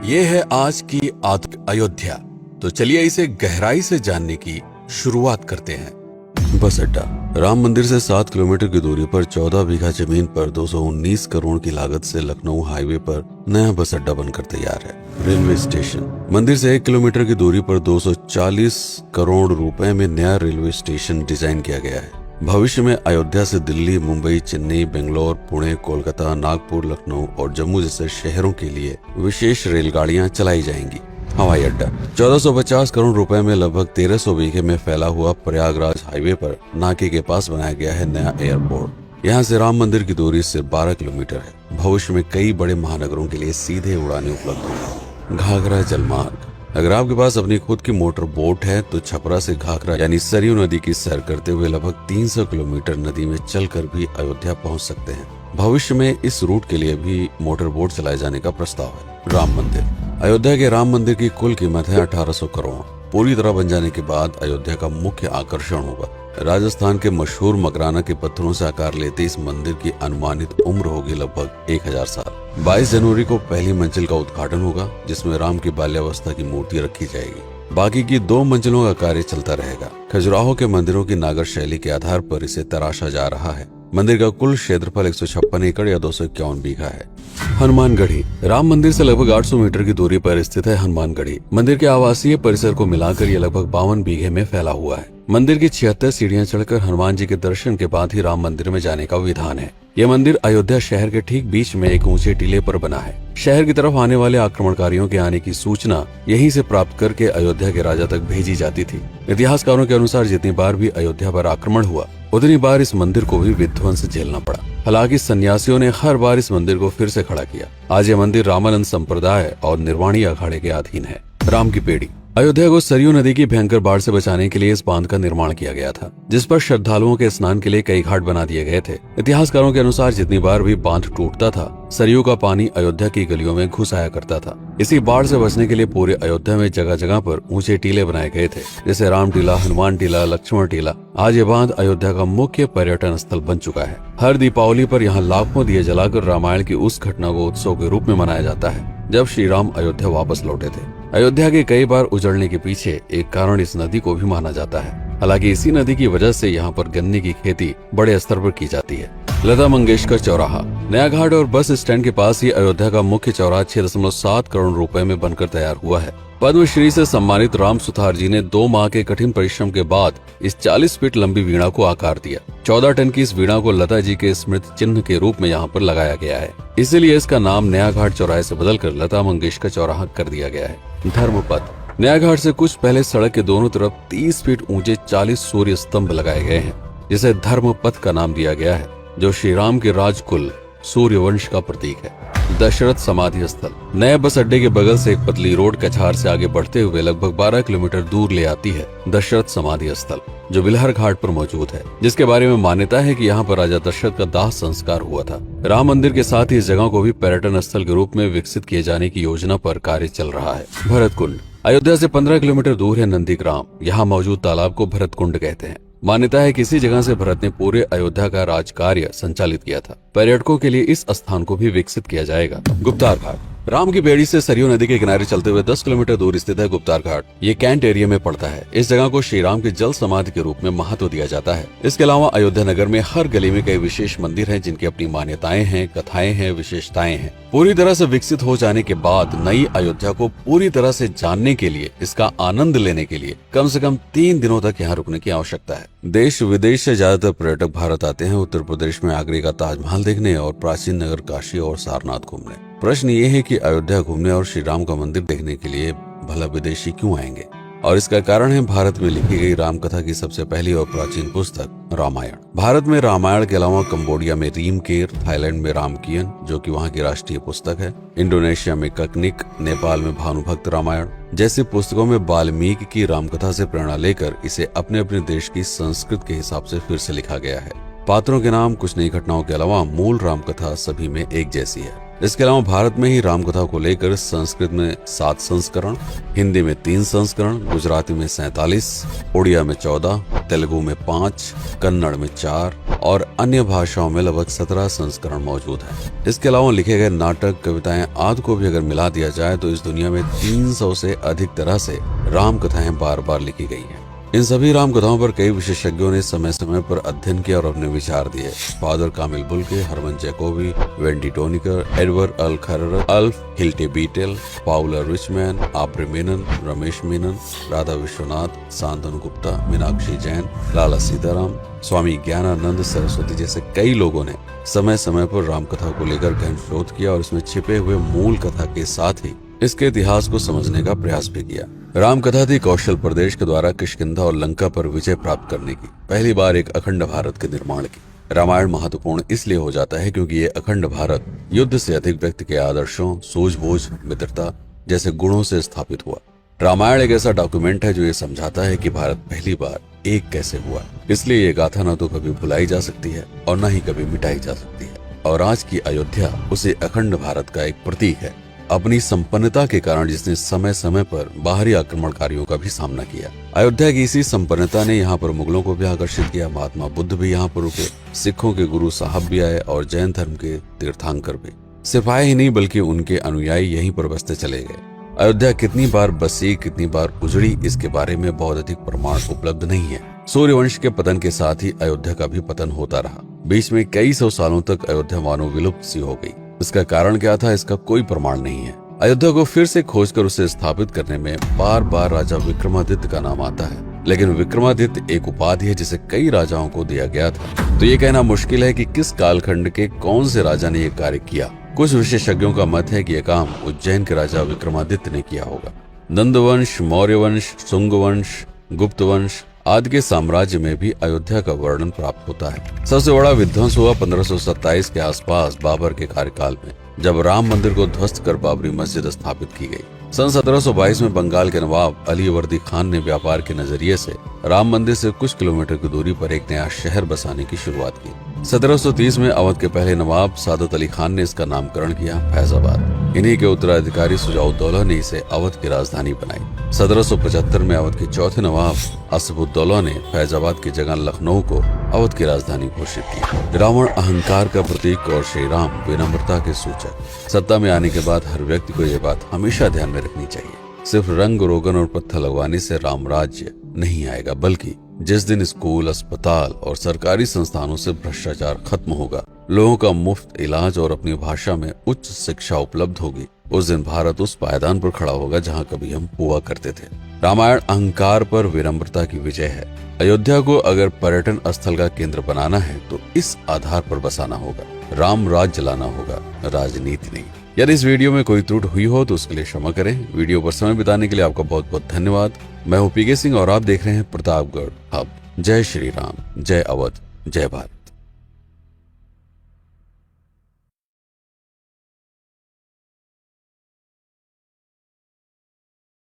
ये है आज की अयोध्या। तो चलिए इसे गहराई से जानने की शुरुआत करते हैं। बस अड्डा। राम मंदिर से 7 किलोमीटर की दूरी पर 14 बीघा जमीन पर 219 करोड़ की लागत से लखनऊ हाईवे पर नया बस अड्डा बनकर तैयार है। Railway station. मंदिर से 1 किलोमीटर की दूरी पर 240 करोड़ रुपए में नया रेलवे स्टेशन डिजाइन किया गया है। भविष्य में अयोध्या से दिल्ली, मुंबई, चेन्नई, बेंगलोर, पुणे, कोलकाता, नागपुर, लखनऊ और जम्मू जैसे शहरों के लिए विशेष रेलगाड़ियां चलाई जाएंगी। हवाई अड्डा। 1450 करोड़ रुपए में लगभग 1300 बीघे में फैला हुआ प्रयागराज हाईवे पर नाके के पास बनाया गया है नया एयरपोर्ट। यहाँ से राम मंदिर की दूरी सिर्फ 12 किलोमीटर है। भविष्य में कई बड़े महानगरों के लिए सीधे उड़ानें उपलब्ध होंगी। घाघरा जलमार्ग। अगर आपके पास अपनी खुद की मोटर बोट है तो छपरा से घाघरा यानी सरयू नदी की सैर करते हुए लगभग 300 किलोमीटर नदी में चलकर भी अयोध्या पहुंच सकते हैं। भविष्य में इस रूट के लिए भी मोटर बोट चलाए जाने का प्रस्ताव है। राम मंदिर। अयोध्या के राम मंदिर की कुल कीमत है 1800 करोड़। पूरी तरह बन जाने के बाद अयोध्या का मुख्य आकर्षण होगा। राजस्थान के मशहूर मकराना के पत्थरों से आकार लेते इस मंदिर की अनुमानित उम्र होगी लगभग 1000 साल। 22 जनवरी को पहली मंजिल का उद्घाटन होगा, जिसमें राम की बाल्यावस्था की मूर्ति रखी जाएगी। बाकी की 2 मंजिलों का कार्य चलता रहेगा। खजुराहो के मंदिरों की नागर शैली के आधार पर इसे तराशा जा रहा है। मंदिर का कुल क्षेत्रफल 156 एकड़ या 251 बीघा है। हनुमानगढ़ी। राम मंदिर से लगभग 800 मीटर की दूरी पर स्थित है हनुमानगढ़ी। मंदिर के आवासीय परिसर को मिलाकर यह लगभग 52 बीघे में फैला हुआ है। मंदिर की 76 सीढ़ियां चढ़कर हनुमान जी के दर्शन के बाद ही राम मंदिर में जाने का विधान है। यह मंदिर अयोध्या शहर के ठीक बीच में एक ऊंचे टीले पर बना है। शहर की तरफ आने वाले आक्रमणकारियों के आने की सूचना यहीं से प्राप्त करके अयोध्या के राजा तक भेजी जाती थी। इतिहासकारों के अनुसार जितनी बार भी अयोध्या पर आक्रमण हुआ उतनी बार इस मंदिर को भी विध्वंस झेलना पड़ा। हालांकि सन्यासियों ने हर बार इस मंदिर को फिर से खड़ा किया। आज यह मंदिर रामानंद संप्रदाय और निर्वाणी अखाड़े के अधीन है। राम की पेड़ी। अयोध्या को सरयू नदी की भयंकर बाढ़ से बचाने के लिए इस बांध का निर्माण किया गया था, जिस पर श्रद्धालुओं के स्नान के लिए कई घाट बना दिए गए थे। इतिहासकारों के अनुसार जितनी बार भी बांध टूटता था, सरयू का पानी अयोध्या की गलियों में घुस आया करता था। इसी बाढ़ से बचने के लिए पूरे अयोध्या में जगह जगह पर ऊंचे टीले बनाए गए थे, जैसे राम टीला, हनुमान टीला, लक्ष्मण टीला। आज ये बांध अयोध्या का मुख्य पर्यटन स्थल बन चुका है। हर दीपावली पर यहाँ लाखों दिए जलाकर रामायण की उस घटना को उत्सव के रूप में मनाया जाता है जब श्री राम अयोध्या वापस लौटे थे। अयोध्या के कई बार उजड़ने के पीछे एक कारण इस नदी को भी माना जाता है। हालांकि इसी नदी की वजह से यहाँ पर गन्ने की खेती बड़े स्तर पर की जाती है। लता मंगेशकर चौराहा। नया घाट और बस स्टैंड के पास ही अयोध्या का मुख्य चौराहा 6.7 करोड़ रुपए में बनकर तैयार हुआ है। पद्मश्री से सम्मानित राम सुथार जी ने 2 माह के कठिन परिश्रम के बाद इस 40 फीट लंबी वीणा को आकार दिया। 14 टन की इस वीणा को लता जी के स्मृति चिन्ह के रूप में यहाँ पर लगाया गया है। इसीलिए इसका नाम नया घाट चौराहे से बदलकर लता मंगेशकर चौराहा कर दिया गया है। धर्मपथ। नया घाट से कुछ पहले सड़क के दोनों तरफ 30 फीट ऊंचे 40 सूर्य स्तंभ लगाए गए हैं, जिसे धर्मपथ का नाम दिया गया है, जो श्री राम के राजकुल सूर्यवंश का प्रतीक है। दशरथ समाधि स्थल। नए बस अड्डे के बगल से एक पतली रोड कछार से आगे बढ़ते हुए लगभग 12 किलोमीटर दूर ले आती है दशरथ समाधि स्थल, जो बिलहर घाट पर मौजूद है, जिसके बारे में मान्यता है कि यहाँ पर राजा दशरथ का दाह संस्कार हुआ था। राम मंदिर के साथ ही इस जगह को भी पर्यटन स्थल के रूप में विकसित किए जाने की योजना पर कार्य चल रहा है। भरत कुंड। अयोध्या से 15 किलोमीटर दूर है नंदीग्राम। यहाँ मौजूद तालाब को भरत कुंड कहते हैं। मान्यता है कि इसी जगह से भरत ने पूरे अयोध्या का राज कार्य संचालित किया था। पर्यटकों के लिए इस स्थान को भी विकसित किया जाएगा। गुप्तार घाट। राम की बेड़ी से सरयू नदी के किनारे चलते हुए 10 किलोमीटर दूर स्थित है गुप्तार घाट। ये कैंट एरिया में पड़ता है। इस जगह को श्री राम के जल समाधि के रूप में महत्व दिया जाता है। इसके अलावा अयोध्या नगर में हर गली में कई विशेष मंदिर हैं, जिनकी अपनी मान्यताएं हैं, कथाएं हैं, विशेषताएं हैं। पूरी तरह से विकसित हो जाने के बाद नई अयोध्या को पूरी तरह से जानने के लिए, इसका आनंद लेने के लिए कम से कम 3 दिनों तक यहाँ रुकने की आवश्यकता है। देश विदेश से ज्यादातर पर्यटक भारत आते हैं उत्तर प्रदेश में आगरे का ताजमहल देखने और प्राचीन नगर काशी और सारनाथ घूमने। प्रश्न ये है कि अयोध्या घूमने और श्री राम का मंदिर देखने के लिए भला विदेशी क्यों आएंगे? और इसका कारण है भारत में लिखी गई राम कथा की सबसे पहली और प्राचीन पुस्तक रामायण। भारत में रामायण के अलावा कंबोडिया में रीमकेर, थाईलैंड में रामकियन, जो कि वहाँ की राष्ट्रीय पुस्तक है, इंडोनेशिया में ककनिक, नेपाल में भानुभक्त रामायण जैसी पुस्तकों में वाल्मीकि की रामकथा से प्रेरणा लेकर इसे अपने अपने देश की संस्कृत के हिसाब से फिर से लिखा गया है। पात्रों के नाम, कुछ नई घटनाओं के अलावा मूल रामकथा सभी में एक जैसी है। इसके अलावा भारत में ही रामकथा को लेकर संस्कृत में 7 संस्करण, हिंदी में 3 संस्करण, गुजराती में 47, उड़िया में 14, तेलुगु में 5, कन्नड़ में 4 और अन्य भाषाओं में लगभग 17 संस्करण मौजूद है। इसके अलावा लिखे गए नाटक, कविताएं आदि को भी अगर मिला दिया जाए तो इस दुनिया में 300 से अधिक तरह से राम कथाएं बार बार लिखी गई हैं। इन सभी राम कथाओं पर कई विशेषज्ञों ने समय समय पर अध्ययन किया और अपने विचार दिए। Father Camille Bulcke, Hermann Jacobi, Wendy Doniger, Edward अल खरर, Alf Hiltebeitel, Paula Richman, Aubrey Menon, Ramesh Menon, Radha Vishwanath, Shantanu Gupta, Meenakshi Jain, Lala Sitaram, Swami Gyanananda Saraswati जैसे कई लोगों ने समय समय पर रामकथा को लेकर गहन शोध किया और इसमें छिपे हुए मूल कथा के साथ ही इसके इतिहास को समझने का प्रयास भी किया। रामकथा थी कौशल प्रदेश के द्वारा किष्किंधा और लंका पर विजय प्राप्त करने की पहली बार एक अखंड भारत के निर्माण की। रामायण महत्वपूर्ण इसलिए हो जाता है क्योंकि ये अखंड भारत युद्ध से अधिक व्यक्ति के आदर्शों, सूझबूझ, मित्रता जैसे गुणों से स्थापित हुआ। रामायण एक ऐसा डॉक्यूमेंट है जो ये समझाता है कि भारत पहली बार एक कैसे हुआ। इसलिए ये गाथा न तो कभी भुलाई जा सकती है और न ही कभी मिटाई जा सकती है। और आज की अयोध्या उसे अखंड भारत का एक प्रतीक है, अपनी संपन्नता के कारण जिसने समय समय पर बाहरी आक्रमणकारियों का भी सामना किया। अयोध्या की इसी संपन्नता ने यहाँ पर मुगलों को भी आकर्षित किया। महात्मा बुद्ध भी यहाँ पर रुके, सिखों के गुरु साहब भी आए और जैन धर्म के तीर्थंकर भी। सिर्फ आए ही नहीं बल्कि उनके अनुयायी यहीं पर बसते चले गए। अयोध्या कितनी बार बसी, कितनी बार उजड़ी, इसके बारे में बहुत अधिक प्रमाण उपलब्ध नहीं है। सूर्यवंश के पतन के साथ ही अयोध्या का भी पतन होता रहा। बीच में कई सौ सालों तक अयोध्या मानो विलुप्त सी हो गई। इसका कारण क्या था, इसका कोई प्रमाण नहीं है। अयोध्या को फिर से खोजकर उसे स्थापित करने में बार बार राजा विक्रमादित्य का नाम आता है, लेकिन विक्रमादित्य एक उपाधि है जिसे कई राजाओं को दिया गया था। तो ये कहना मुश्किल है कि किस कालखंड के कौन से राजा ने ये कार्य किया। कुछ विशेषज्ञों का मत है कि यह काम उज्जैन के राजा विक्रमादित्य ने किया होगा। नंद वंश, मौर्य वंश, शुंग वंश, गुप्त वंश आदि के साम्राज्य में भी अयोध्या का वर्णन प्राप्त होता है। सबसे बड़ा विध्वंस हुआ 1527 के आसपास बाबर के कार्यकाल में, जब राम मंदिर को ध्वस्त कर बाबरी मस्जिद स्थापित की गई। सन 1722 में बंगाल के नवाब अली वर्दी खान ने व्यापार के नजरिए से राम मंदिर से कुछ किलोमीटर की दूरी पर एक नया शहर बसाने की शुरुआत की। 1730 में अवध के पहले नवाब सादत अली खान ने इसका नामकरण किया फैजाबाद। इन्हीं के उत्तराधिकारी सुजाउद्दौला ने इसे अवध की राजधानी बनाई। 1775 में अवध के चौथे नवाब असफुद्दौला ने फैजाबाद की जगह लखनऊ को अवध की राजधानी घोषित की। रावण अहंकार का प्रतीक और श्री राम विनम्रता के सूचक। सत्ता में आने के बाद हर व्यक्ति को यह बात हमेशा ध्यान में रखनी चाहिए, सिर्फ रंग रोगन और पत्थर लगवाने से राम राज्य नहीं आएगा, बल्कि जिस दिन स्कूल, अस्पताल और सरकारी संस्थानों से भ्रष्टाचार खत्म होगा, लोगों का मुफ्त इलाज और अपनी भाषा में उच्च शिक्षा उपलब्ध होगी, उस दिन भारत उस पायदान पर खड़ा होगा जहां कभी हम हुआ करते थे। रामायण अहंकार पर विनम्रता की विजय है। अयोध्या को अगर पर्यटन स्थल का केंद्र बनाना है तो इस आधार पर बसाना होगा, राम राज्य लाना होगा, राजनीति नहीं। यदि इस वीडियो में कोई त्रुटि हुई हो तो उसके लिए क्षमा करें। वीडियो पर समय बिताने के लिए आपका बहुत बहुत धन्यवाद। मैं हूं पीके सिंह और आप देख रहे हैं प्रतापगढ़ हब। जय श्री राम, जय अवध, जय भारत।